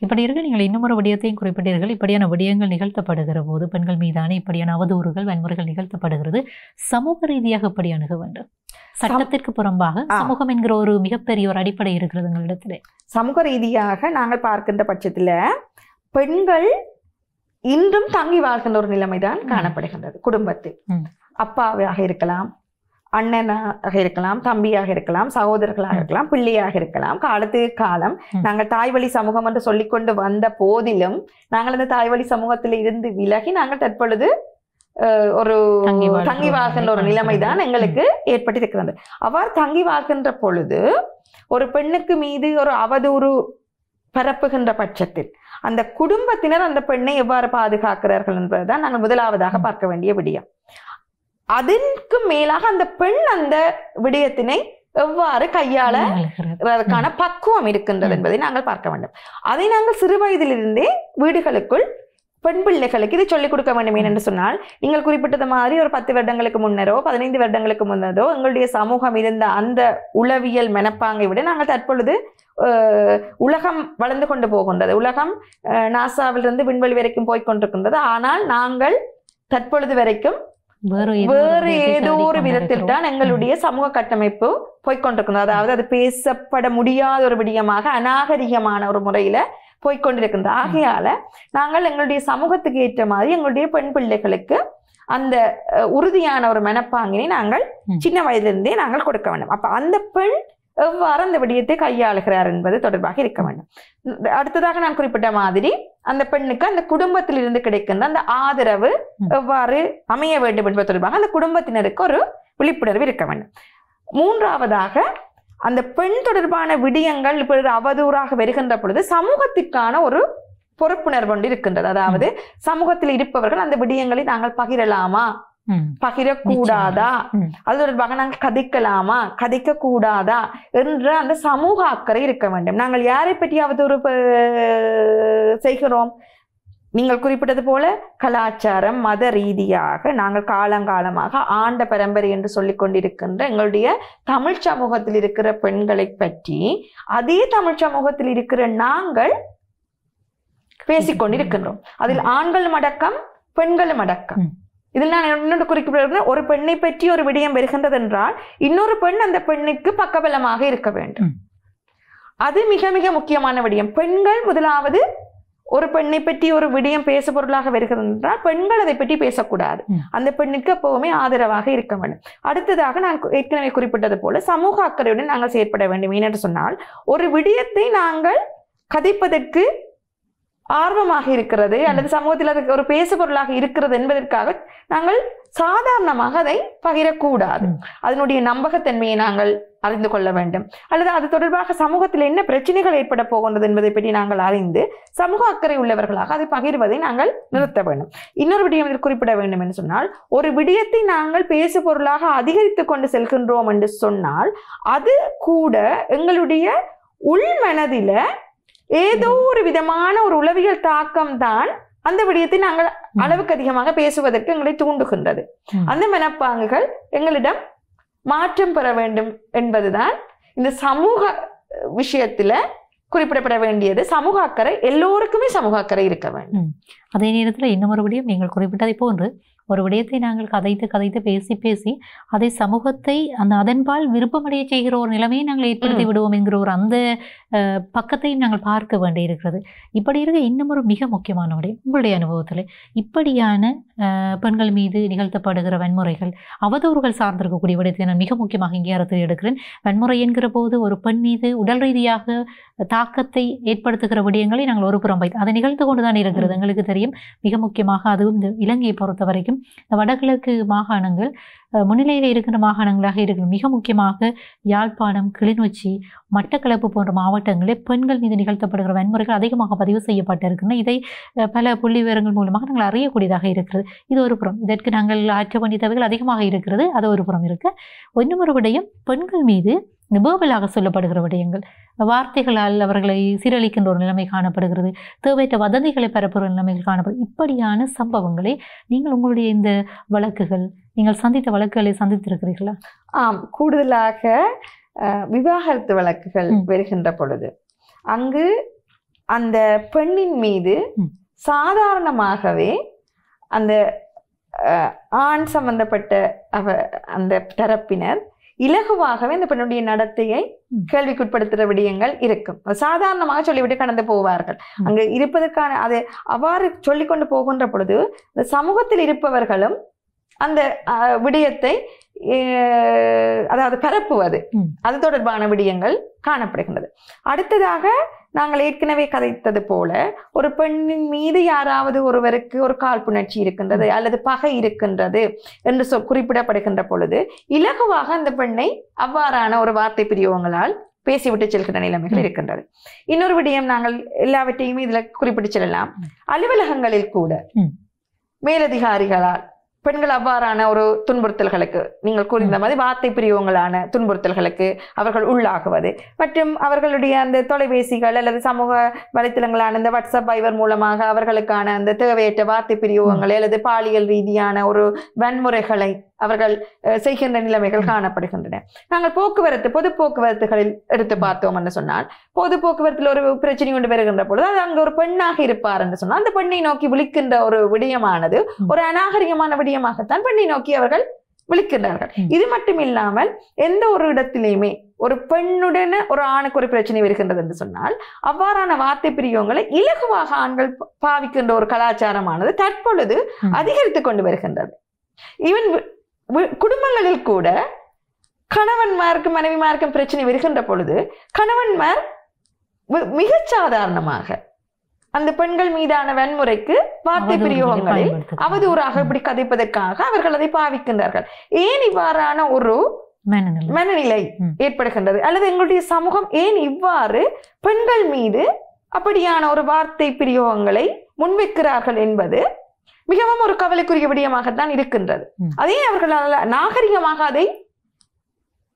[SPEAKER 2] இப்படி இருக்க நீங்கள் இன்னொரு விடயத்தையும் குறிப்பிட்டீர்கள். இப்படியான விடயங்கள் நிகழ்த்தப்படுகிற போது பெண்கள் மீதான இப்படியான அவதூறுகள் வன்முறைகள் நிகழ்த்தப்படுகிறது. சமூக ரீதியாக எப்படி அணுக வேண்டும்? சட்டத்திற்கு புறம்பாக சமூகம் என்கிற ஒரு மிகப்பெரிய ஒரு அடிப்படை இருக்கிறது எங்களிடத்துல.
[SPEAKER 1] சமூக ரீதியாக நாங்கள் பார்க்கின்ற பட்சத்துல பெண்கள் இன்றும் தங்கி வாழ்கின்ற ஒரு நிலைமைதான் காணப்படுகின்றது. குடும்பத்தில் அப்பாவாக இருக்கலாம், அண்ணனாக இருக்கலாம், தம்பியாக இருக்கலாம், சகோதரர்களாக இருக்கலாம், பிள்ளையாக இருக்கலாம். காலத்துக்கு காலம் நாங்கள் தாய்வழி சமூகம் என்று சொல்லிக்கொண்டு வந்த போதிலும் நாங்கள் அந்த தாய்வழி சமூகத்தில் இருந்து விலகி நாங்கள் தற்பொழுது ஒரு தங்கி வாழ்கின்ற ஒரு நிலைமைதான் எங்களுக்கு ஏற்பட்டிருக்கிறது. அவ்வாறு தங்கி வாழ்கின்ற பொழுது ஒரு பெண்ணுக்கு மீது ஒரு அவதூறு பரப்புகின்ற பட்சத்தில் அந்த குடும்பத்தினர் அந்த பெண்ணை எவ்வாறு பாதுகாக்கிறார்கள் என்பதுதான் நாங்கள் முதலாவதாக பார்க்க வேண்டிய விடயம். அதற்கு மேலாக அந்த பெண் அந்த விடயத்தினை எவ்வாறு கையாளதற்கான பக்குவம் இருக்கின்றது என்பதை நாங்கள் பார்க்க வேண்டும். அதை நாங்கள் சிறு வயதிலிருந்தே வீடுகளுக்குள் பெண் பிள்ளைகளுக்கு இதை சொல்லிக் கொடுக்க வேண்டும் என்று சொன்னால், நீங்கள் குறிப்பிட்டது மாதிரி ஒரு 10 வருடங்களுக்கு முன்னரோ 15 வருடங்களுக்கு முன்னரோ எங்களுடைய சமூகம் இருந்த அந்த உளவியல் மனப்பாங்கை விட நாங்கள் தற்பொழுது உலகம் வளர்ந்து கொண்டு போகின்றது. உலகம் நாசாவிலிருந்து விண்வெளி வரைக்கும் போய்கொண்டிருக்கின்றது. ஆனால் நாங்கள் தற்பொழுது வரைக்கும் வேறு ஏதோ ஒரு விதத்தில் தான் எங்களுடைய சமூக கட்டமைப்பு போய்கொண்டிருக்கின்றது. அதாவது அது பேசப்பட முடியாத ஒரு விடயமாக அநாகரிகமான ஒரு முறையில போய்கொண்டிருக்கின்றது. ஆகையால நாங்கள் எங்களுடைய சமூகத்துக்கு ஏற்ற மாதிரி எங்களுடைய பெண் பிள்ளைகளுக்கு அந்த உறுதியான ஒரு மனப்பாங்கினை நாங்கள் சின்ன வயதிலிருந்தே நாங்கள் கொடுக்க வேண்டும். அப்ப அந்த பெண் எவ்வாறு அந்த விடயத்தை கையாளுகிறார் என்பது தொடர்பாக இருக்க வேண்டும். அடுத்ததாக நான் குறிப்பிட்ட மாதிரி அந்த பெண்ணுக்கு அந்த குடும்பத்திலிருந்து கிடைக்கின்ற அந்த ஆதரவு எவ்வாறு அமைய வேண்டும் என்பது தொடர்பாக அந்த குடும்பத்தினருக்கு ஒரு விழிப்புணர்வு இருக்க வேண்டும். மூன்றாவதாக அந்த பெண் தொடர்பான விடயங்கள் இப்பொழுது அவதூறாக வருகின்ற பொழுது சமூகத்திற்கான ஒரு பொறுப்புணர்வு ஒன்று இருக்கின்றது. அதாவது சமூகத்தில் இருப்பவர்கள் அந்த விடயங்களை நாங்கள் பகிரலாமா, பகிரக்கூடாதா, அது தொடர்பாக நாங்கள் கதைக்கலாமா, கதைக்க கூடாதா என்ற அந்த சமூக அக்கறை இருக்க வேண்டும். நாங்கள் யாரை பற்றியாவது ஒரு செய்கிறோம், நீங்கள் குறிப்பிட்டது போல கலாச்சாரம் மத ரீதியாக நாங்கள் காலங்காலமாக ஆண்ட பரம்பரை என்று சொல்லிக் கொண்டிருக்கின்ற எங்களுடைய தமிழ் சமூகத்தில் இருக்கிற பெண்களை பற்றி அதே தமிழ் சமூகத்தில் இருக்கிற நாங்கள் பேசிக்கொண்டிருக்கின்றோம். அதில் ஆண்களும் அடக்கம் பெண்களும் அடக்கம். இதில் நான் இன்னொன்று குறிப்பிட்ட ஒரு பெண்ணை பற்றி ஒரு விடயம் வருகின்றது என்றால் இன்னொரு பெண் அந்த பெண்ணுக்கு பக்கபலமாக இருக்க வேண்டும். அது மிக மிக முக்கியமான விடயம். பெண்கள் முதலாவது ஒரு பெண்ணை பற்றி ஒரு விடயம் பேச பொருளாக வருகிறது என்றால் பெண்கள் அதை பற்றி பேசக்கூடாது. அந்த பெண்ணுக்கு எப்பவுமே ஆதரவாக இருக்க வேண்டும். அடுத்ததாக நான் ஏற்கனவே குறிப்பிட்டது போல சமூக அக்கறையுடன் நாங்கள் செயற்பட வேண்டும். ஏனென்று சொன்னால் ஒரு விடயத்தை நாங்கள் கதைப்பதற்கு ஆர்வமாக இருக்கிறது அல்லது சமூகத்தில் அதுக்கு ஒரு பேசு பொருளாக இருக்கிறது என்பதற்காக நாங்கள் சாதாரணமாக அதை பகிரக்கூடாது. அதனுடைய நம்பகத்தன்மையை நாங்கள் அறிந்து கொள்ள வேண்டும். அல்லது அது தொடர்பாக சமூகத்தில் என்ன பிரச்சனைகள் ஏற்பட போகின்றது என்பதை பற்றி நாங்கள் அறிந்து சமூக அக்கறை உள்ளவர்களாக அதை பகிர்வதை நாங்கள் நிறுத்த வேண்டும். இன்னொரு விடயம் குறிப்பிட வேண்டும் என்று சொன்னால் ஒரு விடயத்தை நாங்கள் பேசு பொருளாக அதிகரித்து கொண்டு செல்கின்றோம் என்று சொன்னால் அது கூட எங்களுடைய உள் மனதில ஏதோ ஒரு விதமான ஒரு உளவியல் தாக்கம் தான் அந்த விடயத்தை நாங்கள் அளவுக்கு அதிகமாக பேசுவதற்கு எங்களை தூண்டுகின்றது. அந்த மனப்பாங்குகள் எங்களிடம் மாற்றம் பெற வேண்டும் என்பதுதான் இந்த சமூக விஷயத்துல குறிப்பிடப்பட வேண்டியது. சமூக அக்கறை எல்லோருக்குமே சமூக அக்கறை இருக்க வேண்டும்.
[SPEAKER 2] அதே நேரத்தில் இன்னொரு விடயம் நீங்கள் குறிப்பிட்டதை போன்று ஒரு விடயத்தை நாங்கள் கதைத்து பேசி பேசி அதை சமூகத்தை அதன்பால் விருப்பமடைய செய்கிற ஒரு நிலைமையை நாங்கள் ஏற்படுத்தி விடுவோம் என்கிற ஒரு அந்த பக்கத்தையும் நாங்கள் பார்க்க வேண்டி இருக்கிறது. இப்படி இருக்க இன்னும் ஒரு மிக முக்கியமான விடயம் உங்களுடைய அனுபவத்தில் இப்படியான பெண்கள் மீது நிகழ்த்தப்படுகிற வன்முறைகள் அவதூறுகள் சார்ந்திருக்கக்கூடிய விடயத்தை நான் மிக முக்கியமாக இங்கே அறுத்து எடுக்கிறேன். வன்முறை என்கிற போது ஒரு பெண் மீது உடல் ரீதியாக தாக்கத்தை ஏற்படுத்துகிற விடயங்களை நாங்கள் ஒரு புறம் வைத்து அதை நிகழ்த்து கொண்டுதான் இருக்கிறது. எங்களுக்கு தெரியும் மிக முக்கியமாக அதுவும் இந்த இலங்கையை பொறுத்த வரைக்கும் வடகிழக்கு மாகாணங்கள் முன்னிலையில் இருக்கின்ற மாகாணங்களாக இருக்கிற மிக முக்கியமாக யாழ்ப்பாணம், கிளிநொச்சி, மட்டக்களப்பு போன்ற மாவட்டங்களில் பெண்கள் மீது நிகழ்த்தப்படுகிற வன்முறைகள் அதிகமாக பதிவு செய்யப்பட்டிருக்கின்றன. இதை பல புள்ளி விவரங்கள் மூலமாக நாங்கள் அறியக்கூடியதாக இருக்கிறது. இது ஒரு புறம். இதற்கு நாங்கள் ஆற்ற வேண்டிய தேவைகள் அதிகமாக இருக்கிறது. அது ஒரு புறம் இருக்க இன்னொரு விடயம் பெண்கள் மீது நிபுணர்களாக சொல்லப்படுகிற விடயங்கள் வார்த்தைகளால் அவர்களை சீரழிக்கின்ற ஒரு நிலைமை காணப்படுகிறது. தேவையற்ற வதந்திகளை பரப்புகிற நிலைமைகள் காணப்படும். இப்படியான சம்பவங்களை நீங்கள் உங்களுடைய இந்த வழக்குகள் நீங்கள் சந்தித்த வழக்குகளை சந்தித்திருக்கிறீர்களா?
[SPEAKER 1] கூடுதலாக விவாகரத்து வழக்குகள் வருகின்ற பொழுது அங்கு அந்த பெண்ணின் மீது சாதாரணமாகவே அந்த ஆண் சம்பந்தப்பட்ட அந்த தரப்பினர் இலகுவாகவே இந்த பெண்ணுடைய நடத்தையை கேள்விக்குட்படுத்துகிற விடயங்கள் இருக்கும். சாதாரணமாக சொல்லிவிட்டு கடந்து போவார்கள். அங்கு இருப்பதற்கான அதை அவ்வாறு சொல்லிக்கொண்டு போகின்ற பொழுது இந்த சமூகத்தில் இருப்பவர்களும் அந்த விடயத்தை அதாவது பரப்புவது அது தொடர்பான விடயங்கள் காணப்படுகின்றது. அடுத்ததாக நாங்கள் ஏற்கனவே கதைத்தது போல ஒரு பெண்ணின் மீது யாராவது ஒருவருக்கு ஒரு காழ்ப்புணர்ச்சி இருக்கின்றது அல்லது பகை இருக்கின்றது என்று குறிப்பிடப்படுகின்ற பொழுது இலகுவாக அந்த பெண்ணை அவ்வாறான ஒரு வார்த்தை பிரயோகங்களால் பேசிவிட்டு செல்கின்ற நிலைமைகள் இருக்கின்றது. இன்னொரு விடயம் நாங்கள் எல்லாவற்றையுமே இதுல குறிப்பிட்டு செல்லலாம். அலுவலகங்களில் கூட மேலதிகாரிகளால் பெண்கள் அவ்வாறான ஒரு துன்புறுத்தல்களுக்கு நீங்கள் கூறின மாதிரி வார்த்தை பிரிவுகளான துன்புறுத்தல்களுக்கு அவர்கள் உள்ளாகுவது மற்றும் அவர்களுடைய அந்த தொலைபேசிகள் அல்லது சமூக வலைத்தளங்களான இந்த வாட்ஸ்அப் வைபர் மூலமாக அவர்களுக்கான அந்த தேவையற்ற வார்த்தை பிரிவுகளை அல்லது பாலியல் ரீதியான ஒரு வன்முறைகளை அவர்கள் செய்கின்ற நிலைமைகள் காணப்படுகின்றன. நாங்கள் பொது போக்குவரத்துகளில் எடுத்து பார்த்தோம் என்று சொன்னால் பொது போக்குவரத்தில் ஒரு பிரச்சனை கொண்டு வருகின்ற பொழுது அது அங்கு ஒரு பெண்ணாக இருப்பார் என்று சொன்னால் அந்த பெண்ணை நோக்கி விழிக்கின்ற ஒரு விடயமானது ஒரு அநாகரிகமான விடயமாகத்தான் பெண்ணை நோக்கி அவர்கள் விழிக்கின்றார்கள். இது மட்டும் இல்லாமல் எந்த ஒரு இடத்திலேயுமே ஒரு பெண்ணுடன் ஒரு ஆணுக்கு ஒரு பிரச்சனை வருகின்றது என்று சொன்னால் அவ்வாறான வார்த்தை பிரிவுகளை இலகுவாக ஆண்கள் பாவிக்கின்ற ஒரு கலாச்சாரமானது தற்பொழுது அதிகரித்து கொண்டு வருகின்றது. ஈவன் குடும்பங்களில் கூட கணவன்மாருக்கும் மனைவிமாருக்கும் பிரச்சனை வருகின்ற பொழுது கணவன்மார் மிக சாதாரணமாக அந்த பெண்கள் மீதான வன்முறைக்கு வார்த்தை பிரயோகங்களில் அவதூறாக இப்படி கதைப்பதற்காக அவர்கள் அதை பாவிக்கின்றார்கள். ஏன் இவ்வாறான ஒரு மனநிலை ஏற்படுகின்றது அல்லது எங்களுடைய சமூகம் ஏன் இவ்வாறு பெண்கள் மீது அப்படியான ஒரு வார்த்தை பிரயோகங்களை முன்வைக்கிறார்கள் என்பது மிகவும் ஒரு கவலைக்குரிய விடயமாகத்தான் இருக்கின்றது. அதே அவர்களால் நாகரிகமாக அதை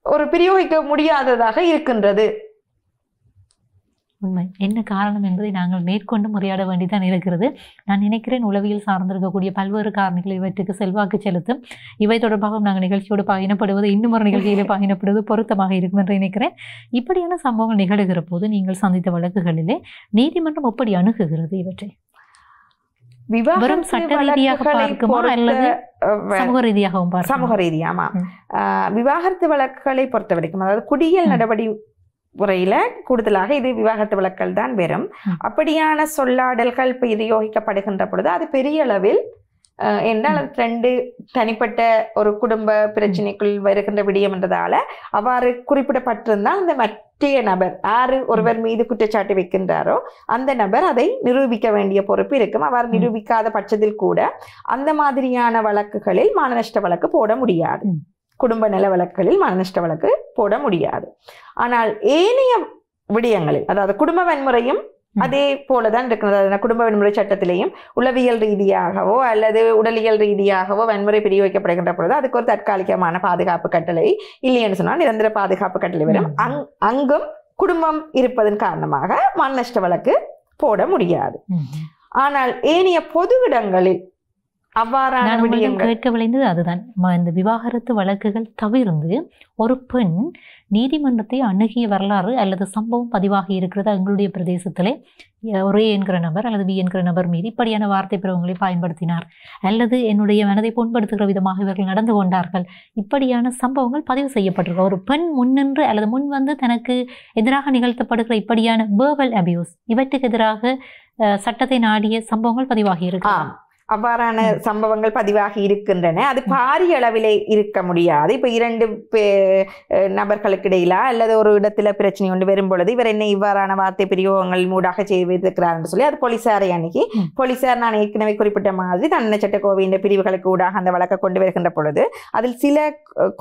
[SPEAKER 1] ஒரு பிரயோகிக்க முடியாததாக இருக்கின்றது.
[SPEAKER 2] உண்மை என்ன காரணம் என்பதை நாங்கள் மேற்கொண்டு முறையாட வேண்டிதான் இருக்கிறது. நான் நினைக்கிறேன் உளவியல் சார்ந்திருக்கக்கூடிய பல்வேறு காரணிகள் இவற்றுக்கு செல்வாக்கு செலுத்தும். இவை தொடர்பாக நாங்கள் நிகழ்ச்சியோடு பயணப்படுவது இன்னும் ஒரு நிகழ்ச்சியில் பயணப்படுவது பொருத்தமாக இருக்கும் என்று நினைக்கிறேன். இப்படியான சம்பவங்கள் நிகழ்கிற போது நீங்கள் சந்தித்த வழக்குகளிலே நீதிமன்றம் எப்படி அணுகுகிறது இவற்றை? சட்ட ரீதியாக பார்க்குமா அல்லது சமூக ரீதியாகவும் பார்க்குமா?
[SPEAKER 1] சமூக ரீதியாமா விவாகரத்து வழக்குகளை பொறுத்த வரைக்கும் அதாவது குடியியல் நடவடிமுறையில கூடுதலாக இது விவாகரத்து வழக்குகள் தான் வரும். அப்படியான சொல்லாடல்கள் பிரயோகிக்கப்படுகின்ற பொழுது அது பெரிய அளவில் என்றால் அது ரெண்டு தனிப்பட்ட ஒரு குடும்ப பிரச்சனைக்குள் வருகின்ற விடயம் என்றதால அவ்வாறு குறிப்பிடப்பட்டிருந்தால் அந்த மற்ற நபர் யாரு ஒருவர் மீது குற்றச்சாட்டு வைக்கின்றாரோ அந்த நபர் அதை நிரூபிக்க வேண்டிய பொறுப்பு இருக்கும். அவ்வாறு நிரூபிக்காத பட்சத்தில் கூட அந்த மாதிரியான வழக்குகளில் மானநஷ்ட வழக்கு போட முடியாது. குடும்ப நல வழக்குகளில் மானநஷ்ட வழக்கு போட முடியாது. ஆனால் ஏனைய விடயங்களில் அதாவது குடும்ப வன்முறையும் அதே போலதான் இருக்கிறது. குடும்ப வன்முறை சட்டத்திலேயும் உளவியல் ரீதியாகவோ அல்லது உடலியல் ரீதியாகவோ வன்முறை பிரிவிக்கப்படுகின்ற பொழுது அதுக்கு ஒரு தற்காலிகமான பாதுகாப்பு கட்டளை இல்லைன்னு சொன்னால் நிரந்தர பாதுகாப்பு கட்டளை வரும். அங்கும் குடும்பம் இருப்பதன் காரணமாக மானநஷ்ட வழக்கு போட முடியாது. ஆனால் ஏனைய பொது இடங்களில் அவ்வாறான விடயங்கள்
[SPEAKER 2] கேட்க விளைந்தது அதுதான். இந்த விவாகரத்து வழக்குகள் தவிர்த்து ஒரு பெண் நீதிமன்றத்தை அணுகிய வரலாறு அல்லது சம்பவம் பதிவாகி இருக்கிறது எங்களுடைய பிரதேசத்திலே ஒரே என்கிற நபர் அல்லது பி என்கிற நபர் மீது இப்படியான வார்த்தை பிரயோகங்களை பயன்படுத்தினார் அல்லது என்னுடைய மனதை புண்படுத்துகிற விதமாக இவர்கள் நடந்து கொண்டார்கள், இப்படியான சம்பவங்கள் பதிவு செய்யப்பட்டிருக்க ஒரு பெண் முன்னின்று அல்லது முன் வந்து தனக்கு எதிராக நிகழ்த்தப்படுகிற இப்படியான வேர்பல் அபியூஸ் இவற்றுக்கு எதிராக சட்டத்தை நாடிய சம்பவங்கள் பதிவாகி இருக்கு.
[SPEAKER 1] அவ்வாறான சம்பவங்கள் பதிவாகி இருக்கின்றன. அது பாரிய அளவிலே இருக்க முடியாது. இப்ப இரண்டு நபர்களுக்கு இடையிலா அல்லது ஒரு இடத்துல பிரச்சனை கொண்டு வரும் பொழுது இவர் என்ன இவ்வாறான வார்த்தை பிரயோகங்கள் மூடாக செய்திருக்கிறார் என்று சொல்லி அது போலீசாரை அணுகி போலீசார் நான் ஏற்கனவே குறிப்பிட்ட மாதிரி தண்டனை சட்ட கோவையின் பிரிவுகளுக்கு ஊடாக அந்த வழக்கை கொண்டு வருகின்ற பொழுது அதில் சில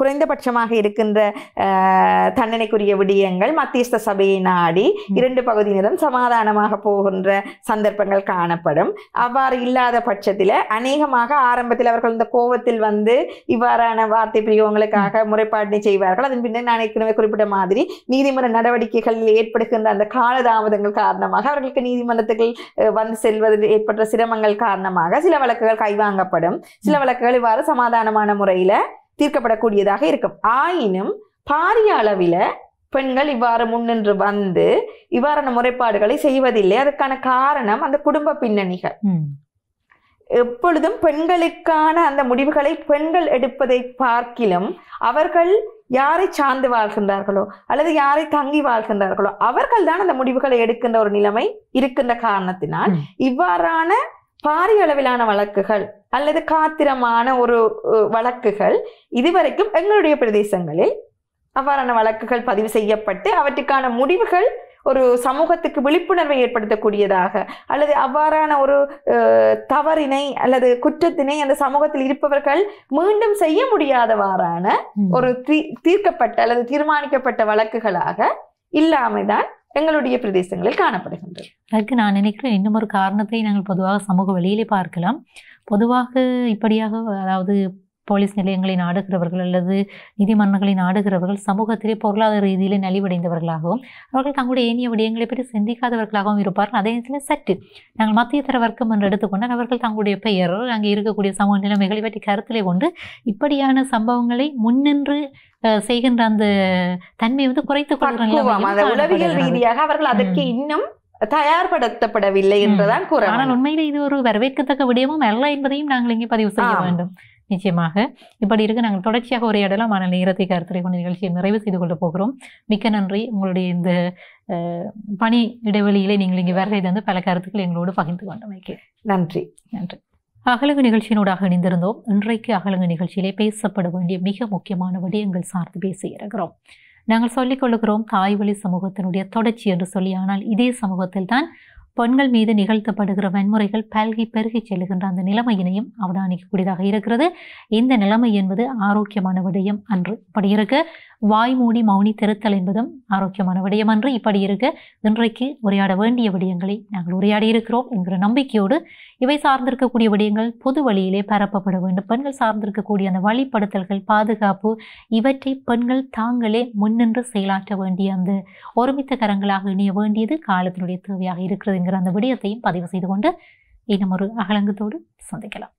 [SPEAKER 1] குறைந்தபட்சமாக இருக்கின்ற தண்டனைக்குரிய விடயங்கள் மத்தியஸ்த சபையை நாடி இரண்டு பகுதியினரும் சமாதானமாக போகின்ற சந்தர்ப்பங்கள் காணப்படும். அவ்வாறு இல்லாத பட்ச அநேகமாக ஆரம்பத்தில் அவர்கள் இந்த கோபத்தில் வந்து இவ்வாறான வார்த்தை பிரயோகங்களுக்காக முறைப்பாட்டினை செய்வார்கள். அதன் பின்னர் நான் ஏற்கனவே குறிப்பிட்ட மாதிரி நீதிமன்ற நடவடிக்கைகளில் ஏற்படுகின்ற அந்த காலதாமதங்கள் காரணமாக அவர்களுக்கு நீதிமன்றத்துக்கு வந்து செல்வதில் ஏற்பட்ட சிரமங்கள் காரணமாக சில வழக்குகள் கைவாங்கப்படும். சில வழக்குகள் இவ்வாறு சமாதானமான முறையில தீர்க்கப்படக்கூடியதாக இருக்கும். ஆயினும் பாரிய அளவில பெண்கள் இவ்வாறு முன்னின்று வந்து இவ்வாறான முறைப்பாடுகளை செய்வதில்லை. அதற்கான காரணம் அந்த குடும்ப பின்னணிகள். எப்பொழுதும் பெண்களுக்கான அந்த முடிவுகளை பெண்கள் எடுப்பதை பார்க்கிலும் அவர்கள் யாரை சார்ந்து வாழ்கின்றார்களோ அல்லது யாரை தங்கி வாழ்கின்றார்களோ அவர்கள் தான் அந்த முடிவுகளை எடுக்கின்ற ஒரு நிலைமை இருக்கின்ற காரணத்தினால் இவ்வாறான பாரிய அளவிலான வழக்குகள் அல்லது காத்திரமான ஒரு வழக்குகள் இதுவரைக்கும் எங்களுடைய பிரதேசங்களில் அவ்வாறான வழக்குகள் பதிவு செய்யப்பட்டு அவற்றுக்கான முடிவுகள் ஒரு சமூகத்துக்கு விழிப்புணர்வை ஏற்படுத்தக்கூடியதாக அல்லது அவ்வாறான ஒரு தவறினை அல்லது குற்றத்தினை அந்த சமூகத்தில் இருப்பவர்கள் மீண்டும் செய்ய முடியாதவாறான ஒரு தீர்க்கப்பட்ட அல்லது தீர்மானிக்கப்பட்ட வழக்குகளாக இல்லாமல்தான் எங்களுடைய பிரதேசங்களில் காணப்படுகின்றது.
[SPEAKER 2] அதுக்கு நான் நினைக்கிறேன் இன்னும் ஒரு காரணத்தை நாங்கள் பொதுவாக சமூக வழியிலே பார்க்கலாம். பொதுவாக இப்படியாக அதாவது போலீஸ் நிலையங்களை நாடுகிறவர்கள் அல்லது நீதிமன்றங்களை நாடுகிறவர்கள் சமூகத்திலே பொருளாதார ரீதியிலே நலிவடைந்தவர்களாகவும் அவர்கள் தங்களுடைய ஏனைய விடயங்களை பற்றி சிந்திக்காதவர்களாகவும் இருப்பார்கள். அதே நேரத்தில் சற்று நாங்கள் மத்திய தர வர்க்கம் என்று எடுத்துக்கொண்டால் அவர்கள் தங்களுடைய பெயர் அங்கே இருக்கக்கூடிய சமூக நிலைமைகளை பற்றி கருத்திலே கொண்டு இப்படியான சம்பவங்களை முன்னின்று செய்கின்ற அந்த தன்மை குறைத்துக் கொள்கிற
[SPEAKER 1] உளவியல் ரீதியாக அவர்கள் அதற்கு இன்னும் தயார்படுத்தப்படவில்லை என்றுதான் கூற.
[SPEAKER 2] ஆனால் உண்மையிலே இது ஒரு வரவேற்கத்தக்க விடயமும் அல்ல என்பதையும் நாங்கள் இங்கே பதிவு செய்ய வேண்டும். நிச்சயமாக இப்படி இருக்க நாங்கள் தொடர்ச்சியாக உரையாடலாம். ஆனால் நேரத்தை கருத்துரை கொண்ட நிகழ்ச்சியை நிறைவு செய்து கொள்ள போகிறோம். மிக்க நன்றி. உங்களுடைய இந்த பணி இடைவெளியிலே நீங்கள் இங்கே வருகை தந்து பல கருத்துக்கள் எங்களோடு பகிர்ந்து கொண்டமைக்கு
[SPEAKER 1] நன்றி.
[SPEAKER 2] நன்றி. அகலங்கு நிகழ்ச்சியினூடாக இணைந்திருந்தோம். இன்றைக்கு அகலங்கு நிகழ்ச்சியிலே பேசப்பட வேண்டிய மிக முக்கியமான விடயங்கள் சார்ந்து பேசியிருக்கிறோம். நாங்கள் சொல்லிக் கொள்ளுகிறோம் தாய்வழி சமூகத்தினுடைய தொடர்ச்சி என்று சொல்லி. ஆனால் இதே சமூகத்தில் தான் பெண்கள் மீது நிகழ்த்தப்படுகிற வன்முறைகள் பல்கி பெருகி செல்கின்ற அந்த நிலைமையினையும் அவதானிக்கக்கூடியதாக இருக்கிறது. இந்த நிலைமை என்பது ஆரோக்கியமான விடயம் அன்று. இப்படி இருக்க வாய் மூடி மௌனி திருத்தல் என்பதும் ஆரோக்கியமான விடயம் அன்று. இப்படி இருக்க இன்றைக்கு உரையாட வேண்டிய விடயங்களை நாங்கள் உரையாடி இருக்கிறோம் என்கிற நம்பிக்கையோடு இவை சார்ந்திருக்கக்கூடிய விடயங்கள் பொது வழியிலே பரப்பப்பட வேண்டும். பெண்கள் சார்ந்திருக்கக்கூடிய அந்த வழிப்படுத்தல்கள், பாதுகாப்பு இவற்றை பெண்கள் தாங்களே முன்னின்று செயலாற்ற வேண்டிய அந்த ஒருமித்த கரங்களாக இணைய வேண்டியது காலத்தினுடைய தேவையாக இருக்கிறது என்கிற அந்த விடயத்தையும் பதிவு செய்து கொண்டு இன்னும் ஒரு அகலங்கத்தோடு சந்திக்கலாம்.